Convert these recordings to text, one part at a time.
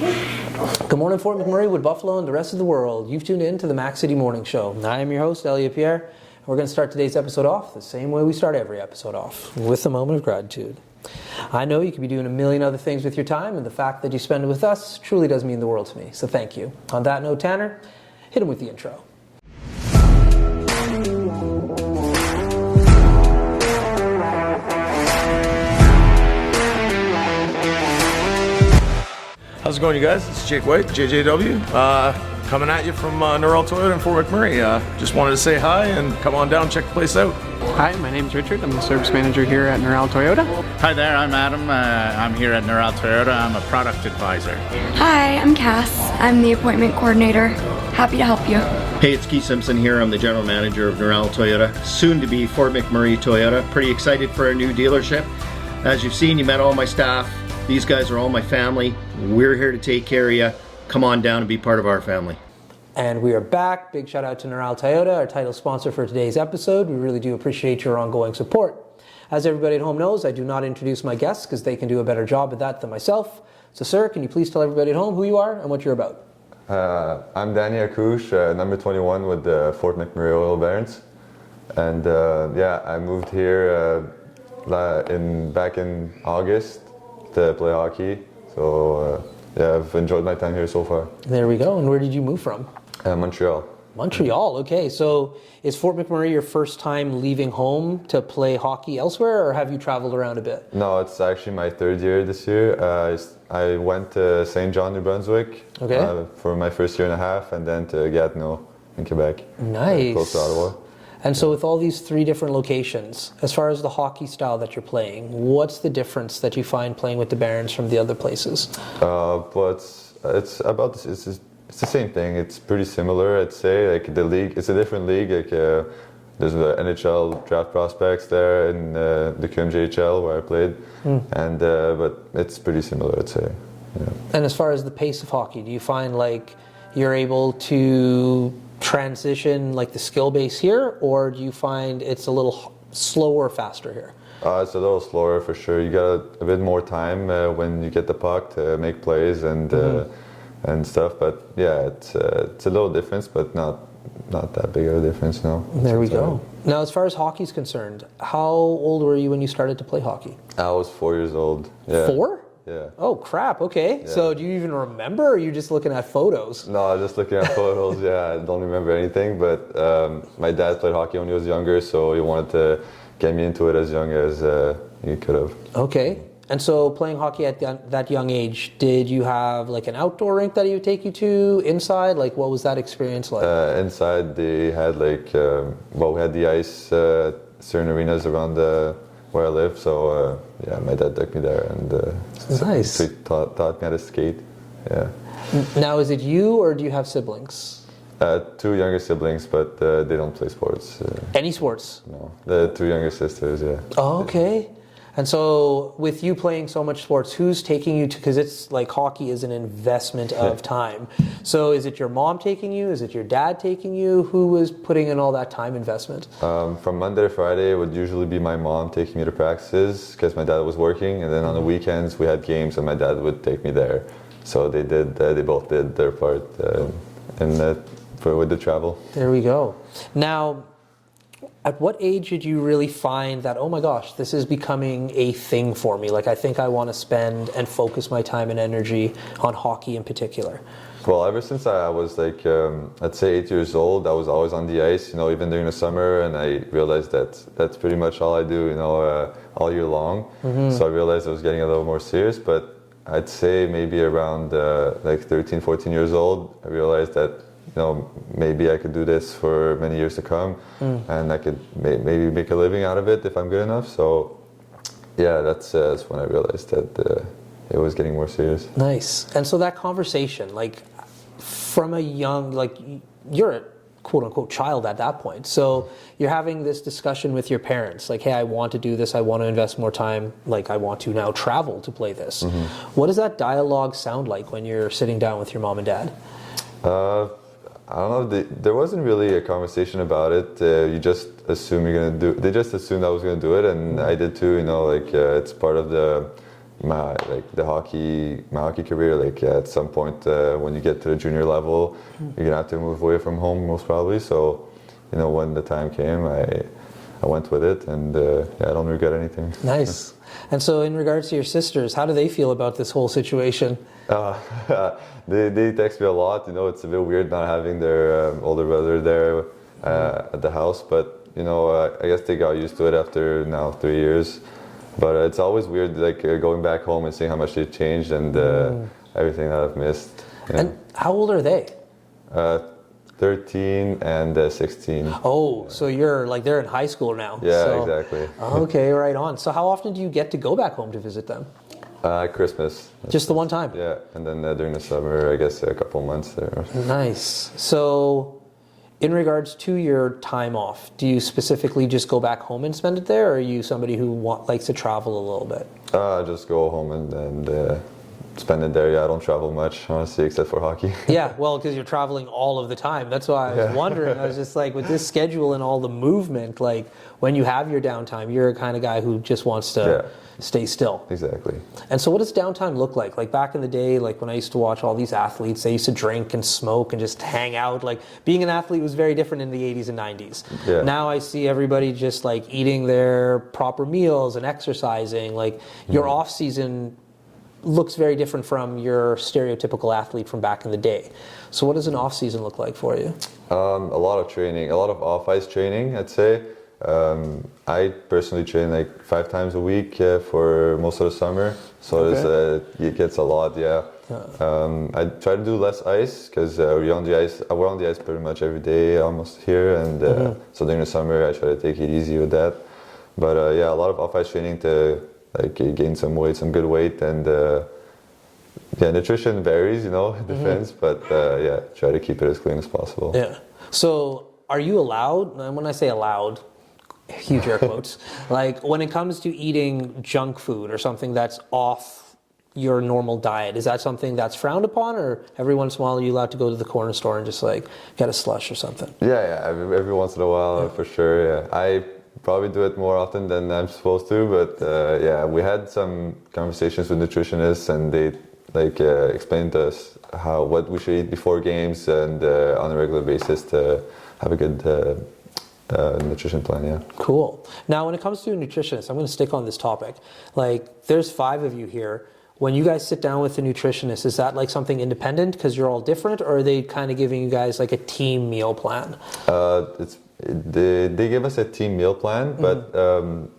Good morning, Fort McMurray, Wood Buffalo, and the rest of the world. You've tuned in to the Mac City Morning Show. I am your host, Elliot Pierre, and we're going to start today's episode off the same way we start every episode off, with a moment of gratitude. I know you could be doing a million other things with your time, and the fact that you spend it with us truly does mean the world to me, so thank you. On that note, Tanner, hit him with the intro. How's it going, you guys? It's Jake White, JJW, coming at you from Norrell Toyota in Fort McMurray. Just wanted to say hi and come on down, check the place out. Hi, my name's Richard. I'm the service manager here at Norrell Toyota. Hi there, I'm Adam. I'm here at Norrell Toyota. I'm a product advisor. Hi, I'm Cass. I'm the appointment coordinator. Happy to help you. Hey, it's Keith Simpson here. I'm the general manager of Norrell Toyota, soon to be Fort McMurray Toyota. Pretty excited for our new dealership. As you've seen, you met all my staff. These guys are all my family. We're here to take care of you. Come on down and be part of our family. And we are back. Big shout out to Norrell Toyota, our title sponsor for today's episode. We really do appreciate your ongoing support. As everybody at home knows, I do not introduce my guests because they can do a better job at that than myself. So sir, can you please tell everybody at home who you are and what you're about? I'm Danny Akouche, number 21 with the Fort McMurray Oil Barons. And I moved here back in August to play hockey. So I've enjoyed my time here so far. There we go. And where did you move from? Montreal. Montreal, okay. So is Fort McMurray your first time leaving home to play hockey elsewhere, or have you traveled around a bit? No, it's actually my third year this year. I went to St. John, New Brunswick for my first year and a half, and then to Gatineau in Quebec. Nice. Close to Ottawa. And so with all these three different locations, as far as the hockey style that you're playing, what's the difference that you find playing with the Barons from the other places? It's about this. It's the same thing. It's pretty similar, I'd say. Like the league, it's a different league. Like there's the NHL draft prospects there in the QMJHL where I played, and but it's pretty similar, I'd say. Yeah. And as far as the pace of hockey, do you find like you're able to transition like the skill base here, or do you find it's a little slower, faster here? It's a little slower for sure. You got a bit more time when you get the puck to make plays and stuff. But yeah, it's a little difference, but not that big of a difference. No. There we go. Now, as far as hockey's concerned, how old were you when you started to play hockey? I was 4 years old. Yeah. 4? Yeah. Oh crap, okay. Yeah. So do you even remember, or are you just looking at photos? No, I was just looking at photos, yeah. I don't remember anything, but my dad played hockey when he was younger, so he wanted to get me into it as young as he could have. Okay. And so playing hockey at that young age, did you have like an outdoor rink that he would take you to, inside? Like what was that experience like? Inside they had like, we had the ice, certain arenas around where I live, so my dad took me there and nice. So he taught me how to skate. Yeah. Now, is it you or do you have siblings? Two younger siblings, but they don't play sports. Any sports? No, the two younger sisters. Yeah. Oh, okay. And so, with you playing so much sports, who's taking you to? Because it's like hockey is an investment of time. So, is it your mom taking you? Is it your dad taking you? Who was putting in all that time investment? From Monday to Friday, it would usually be my mom taking me to practices because my dad was working, and then on the weekends we had games, and my dad would take me there. So they did. They both did their part with the travel. There we go. Now, at what age did you really find that, oh my gosh, this is becoming a thing for me? Like, I think I want to spend and focus my time and energy on hockey in particular. Well, ever since I was like, I'd say 8 years old, I was always on the ice, even during the summer, and I realized that's pretty much all I do, all year long. Mm-hmm. So I realized I was getting a little more serious, but I'd say maybe around like 13, 14 years old, I realized that maybe I could do this for many years to come, and I could maybe make a living out of it if I'm good enough. So, yeah, that's when I realized that it was getting more serious. Nice. And so that conversation, like, from a young, like, you're a quote-unquote child at that point. So you're having this discussion with your parents, like, hey, I want to do this, I want to invest more time, like, I want to now travel to play this. Mm-hmm. What does that dialogue sound like when you're sitting down with your mom and dad? I don't know. There wasn't really a conversation about it. You just assume you're gonna do. They just assumed I was gonna do it, and I did too. It's part of the my hockey career. Like at some point when you get to the junior level, you're gonna have to move away from home most probably. So, you know, when the time came, I went with it, and I don't regret anything. Nice. And so, in regards to your sisters, how do they feel about this whole situation? They text me a lot. You know, it's a bit weird not having their older brother there at the house, but you know, I guess they got used to it after now 3 years. But it's always weird, like going back home and seeing how much they've changed and everything that I've missed. Yeah. And how old are they? 13 and 16. Oh, so you're like, they're in high school now. Yeah, so, exactly. Okay, right on. So how often do you get to go back home to visit them? Christmas. Just the one time? Yeah, and then during the summer, I guess a couple months there. Nice. So in regards to your time off, do you specifically just go back home and spend it there, or are you somebody who likes to travel a little bit? Just go home and spend it there. Yeah, I don't travel much, honestly, except for hockey. Yeah, well, because you're traveling all of the time. That's why I was wondering. I was just like, with this schedule and all the movement, like when you have your downtime, you're a kind of guy who just wants to stay still. Exactly. And so what does downtime look like? Like back in the day, like when I used to watch all these athletes, they used to drink and smoke and just hang out. Like being an athlete was very different in the 80s and 90s. Yeah. Now I see everybody just like eating their proper meals and exercising. Like your off season looks very different from your stereotypical athlete from back in the day. So what does an off season look like for you? A lot of training, a lot of off-ice training, I'd say. I personally train like 5 times a week for most of the summer, so it gets a lot. Yeah, I try to do less ice because we're on the ice pretty much every day almost here, and so during the summer I try to take it easy with that. But a lot of off-ice training to like gain some weight, some good weight, and nutrition varies, you know, it depends, but try to keep it as clean as possible. Yeah. So are you allowed, and when I say allowed, huge air quotes, like when it comes to eating junk food or something that's off your normal diet, is that something that's frowned upon, or every once in a while are you allowed to go to the corner store and just like get a slush or something? Yeah, every once in a while, for sure, yeah. I probably do it more often than I'm supposed to, but we had some conversations with nutritionists, and they explained to us what we should eat before games and on a regular basis to have a good nutrition plan. Yeah. Cool. Now, when it comes to a nutritionist, I'm going to stick on this topic. Like, there's 5 of you here. When you guys sit down with a nutritionist, is that like something independent because you're all different, or are they kind of giving you guys like a team meal plan? They give us a team meal plan, but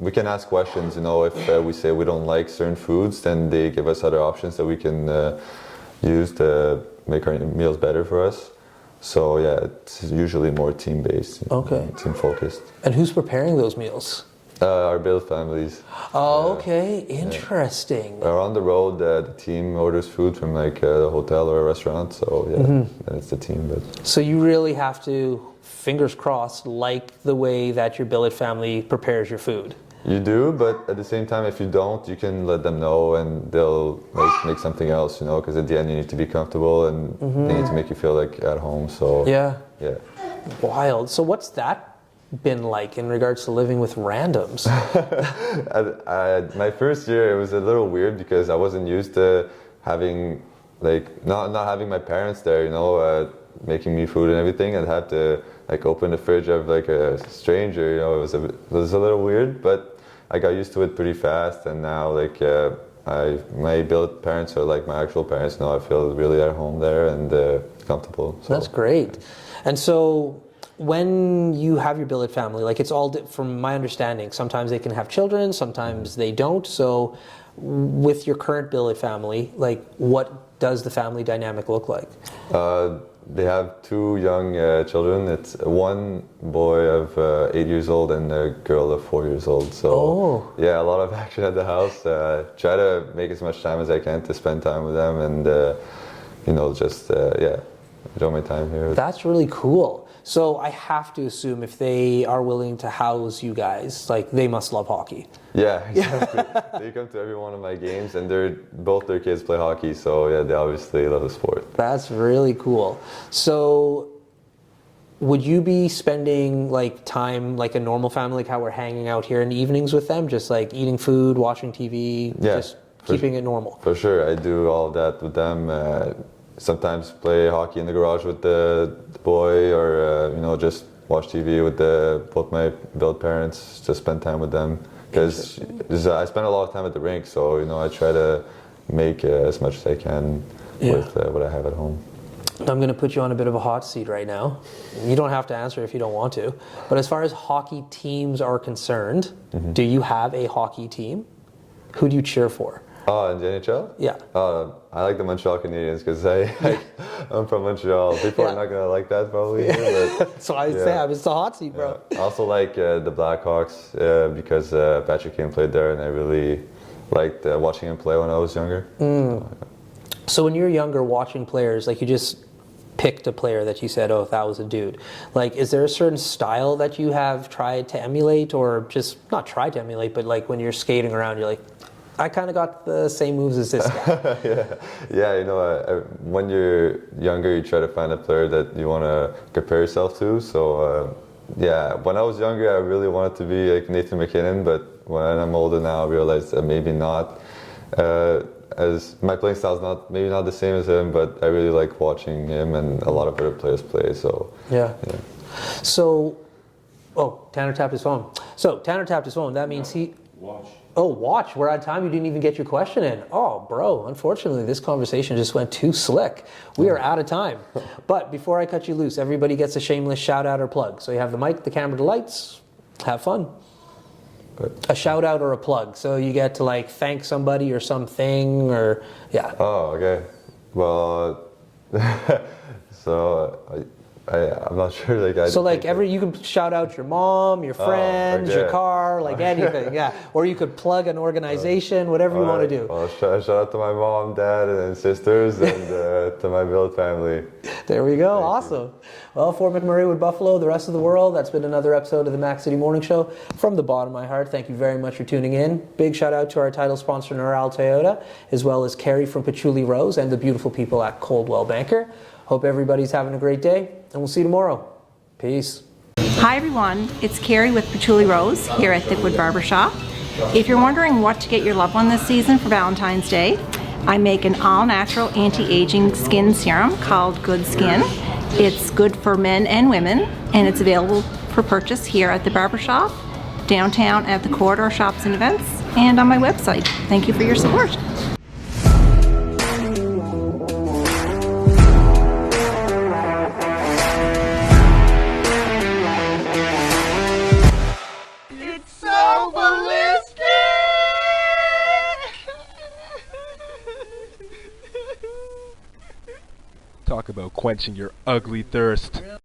we can ask questions. You know, if we say we don't like certain foods, then they give us other options that we can use to make our meals better for us. So yeah, it's usually more team-based, team-focused. And who's preparing those meals? Our build families. Oh, okay, interesting. We're on the road. The team orders food from like a hotel or a restaurant. So then it's the team. But so you really have to, fingers crossed, like the way that your billet family prepares your food. You do, but at the same time, if you don't, you can let them know, and they'll make something else. You know, because at the end you need to be comfortable, and they need to make you feel like at home. So yeah. Wild. So what's that been like in regards to living with randoms? My first year, it was a little weird because I wasn't used to having not having my parents there. You know, making me food and everything. I'd have to open the fridge of like a stranger. You know, it was a little weird, but I got used to it pretty fast, and now my billet parents are like my actual parents. Now I feel really at home there and comfortable. So. That's great. And so when you have your billet family, like it's all, from my understanding, sometimes they can have children, sometimes they don't. So with your current billet family, like what does the family dynamic look like? They have 2 young children. It's one boy of 8 years old and a girl of 4 years old. So yeah, a lot of action at the house. Try to make as much time as I can to spend time with them, and just enjoy my time here. That's really cool. So I have to assume if they are willing to house you guys, like they must love hockey. Yeah, exactly. They come to every one of my games, and both their kids play hockey, so yeah, they obviously love the sport. That's really cool. So would you be spending like time like a normal family, like how we're hanging out here in the evenings with them, just like eating food, watching TV? Yeah. keeping it normal. For sure, I do all that with them. Sometimes play hockey in the garage with the boy, or just watch TV with both my build parents. Just spend time with them because I spend a lot of time at the rink. So I try to make as much as I can with what I have at home. I'm going to put you on a bit of a hot seat right now. You don't have to answer if you don't want to. But as far as hockey teams are concerned, do you have a hockey team? Who do you cheer for? In the NHL? Yeah. I like the Montreal Canadiens because I'm from Montreal. People are not going to like that probably. But, so I say it's the hot seat, bro. I also like the Blackhawks because Patrick Kane played there, and I really liked watching him play when I was younger. So when you're younger, watching players, like you just picked a player that you said, oh, that was a dude. Like, is there a certain style that you have tried to emulate, or just not tried to emulate, but like when you're skating around, you're like, I kind of got the same moves as this guy. Yeah. When you're younger, you try to find a player that you want to compare yourself to. So, when I was younger, I really wanted to be like Nathan McKinnon, but when I'm older now, I realize that maybe not. As my playing style is maybe not the same as him, but I really like watching him and a lot of other players play. So So, Tanner tapped his phone. So Tanner tapped his phone. That means he watch. Oh, watch. We're out of time. You didn't even get your question in. Oh, bro. Unfortunately, this conversation just went too slick. We are out of time. But before I cut you loose, everybody gets a shameless shout out or plug. So you have the mic, the camera, the lights. Have fun. A shout out or a plug, so you get to like thank somebody or something, or Oh, okay. Well, so I'm not sure. You can shout out your mom, your friends, your car, like anything, Or you could plug an organization, whatever you want to do. Well, shout out to my mom, dad, and sisters, and to my build family. There we go. Awesome. Well, for McMurray with Buffalo, the rest of the world, that's been another episode of the Mac City Morning Show. From the bottom of my heart, thank you very much for tuning in. Big shout out to our title sponsor, Neural Toyota, as well as Carrie from Patchouli Rose and the beautiful people at Coldwell Banker. Hope everybody's having a great day, and we'll see you tomorrow. Peace. Hi everyone, it's Carrie with Patchouli Rose here at Thickwood Barbershop. If you're wondering what to get your loved one this season for Valentine's Day, I make an all-natural anti-aging skin serum called Good Skin. It's good for men and women, and it's available for purchase here at the barbershop, downtown at the Corridor Shops and Events, and on my website. Thank you for your support. Talk about quenching your ugly thirst.